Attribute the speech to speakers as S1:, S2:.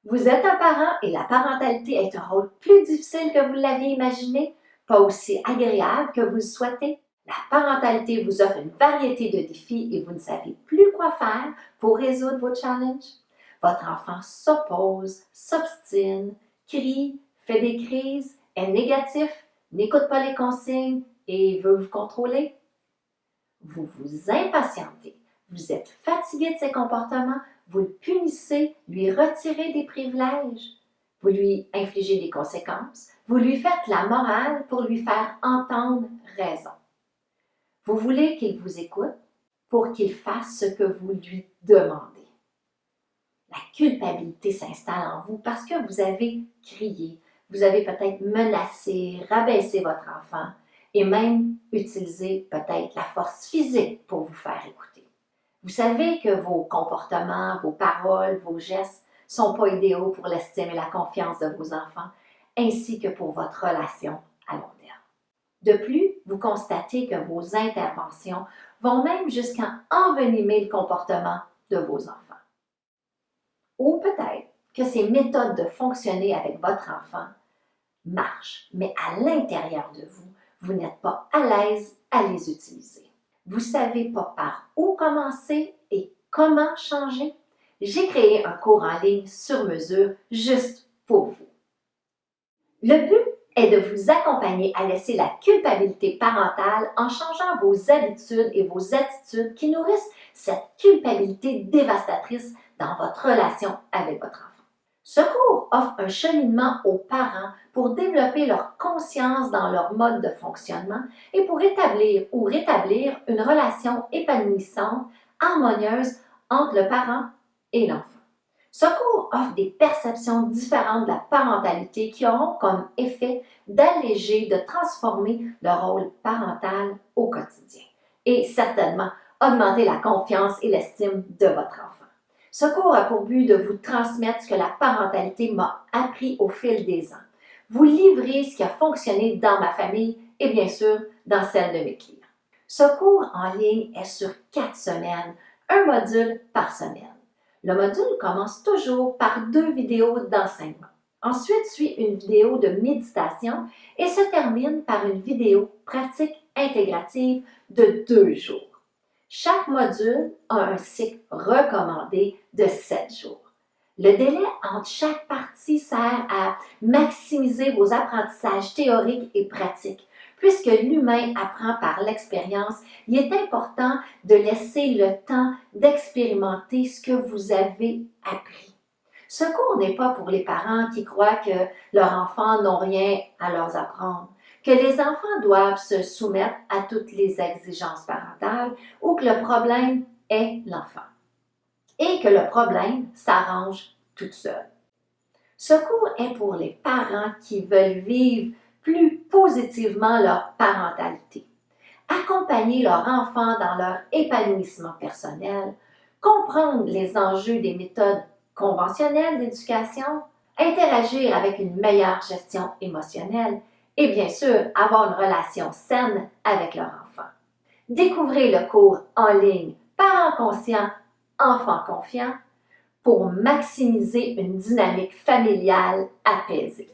S1: Vous êtes un parent et la parentalité est un rôle plus difficile que vous l'aviez imaginé, pas aussi agréable que vous le souhaitez. La parentalité vous offre une variété de défis et vous ne savez plus quoi faire pour résoudre vos challenges. Votre enfant s'oppose, s'obstine, crie, fait des crises, est négatif, n'écoute pas les consignes et veut vous contrôler. Vous vous impatientez, vous êtes fatigué de ses comportements, vous le punissez, lui retirez des privilèges, vous lui infligez des conséquences, vous lui faites la morale pour lui faire entendre raison. Vous voulez qu'il vous écoute pour qu'il fasse ce que vous lui demandez. La culpabilité s'installe en vous parce que vous avez crié, vous avez peut-être menacé, rabaissé votre enfant et même utilisé peut-être la force physique pour vous faire écouter. Vous savez que vos comportements, vos paroles, vos gestes ne sont pas idéaux pour l'estime et la confiance de vos enfants, ainsi que pour votre relation à long terme. De plus, vous constatez que vos interventions vont même jusqu'à envenimer le comportement de vos enfants. Ou peut-être que ces méthodes de fonctionner avec votre enfant marchent, mais à l'intérieur de vous, vous n'êtes pas à l'aise à les utiliser. Vous ne savez pas par où commencer et comment changer. J'ai créé un cours en ligne sur mesure juste pour vous. Le but est de vous accompagner à laisser la culpabilité parentale en changeant vos habitudes et vos attitudes qui nourrissent cette culpabilité dévastatrice dans votre relation avec votre enfant. Ce cours offre un cheminement aux parents pour développer leur conscience dans leur mode de fonctionnement et pour établir ou rétablir une relation épanouissante, harmonieuse entre le parent et l'enfant. Ce cours offre des perceptions différentes de la parentalité qui auront comme effet d'alléger, de transformer le rôle parental au quotidien et certainement augmenter la confiance et l'estime de votre enfant. Ce cours a pour but de vous transmettre ce que la parentalité m'a appris au fil des ans, vous livrer ce qui a fonctionné dans ma famille et bien sûr dans celle de mes clients. Ce cours en ligne est sur 4 semaines, un module par semaine. Le module commence toujours par 2 vidéos d'enseignement. Ensuite suit une vidéo de méditation et se termine par une vidéo pratique intégrative de 2 jours. Chaque module a un cycle recommandé de 7 jours. Le délai entre chaque partie sert à maximiser vos apprentissages théoriques et pratiques. Puisque l'humain apprend par l'expérience, il est important de laisser le temps d'expérimenter ce que vous avez appris. Ce cours n'est pas pour les parents qui croient que leurs enfants n'ont rien à leur apprendre, que les enfants doivent se soumettre à toutes les exigences parentales ou que le problème est l'enfant et que le problème s'arrange tout seul. Ce cours est pour les parents qui veulent vivre plus positivement leur parentalité, accompagner leur enfant dans leur épanouissement personnel, comprendre les enjeux des méthodes conventionnelles d'éducation, interagir avec une meilleure gestion émotionnelle et bien sûr avoir une relation saine avec leur enfant. Découvrez le cours en ligne Parents conscients, enfants confiants pour maximiser une dynamique familiale apaisée.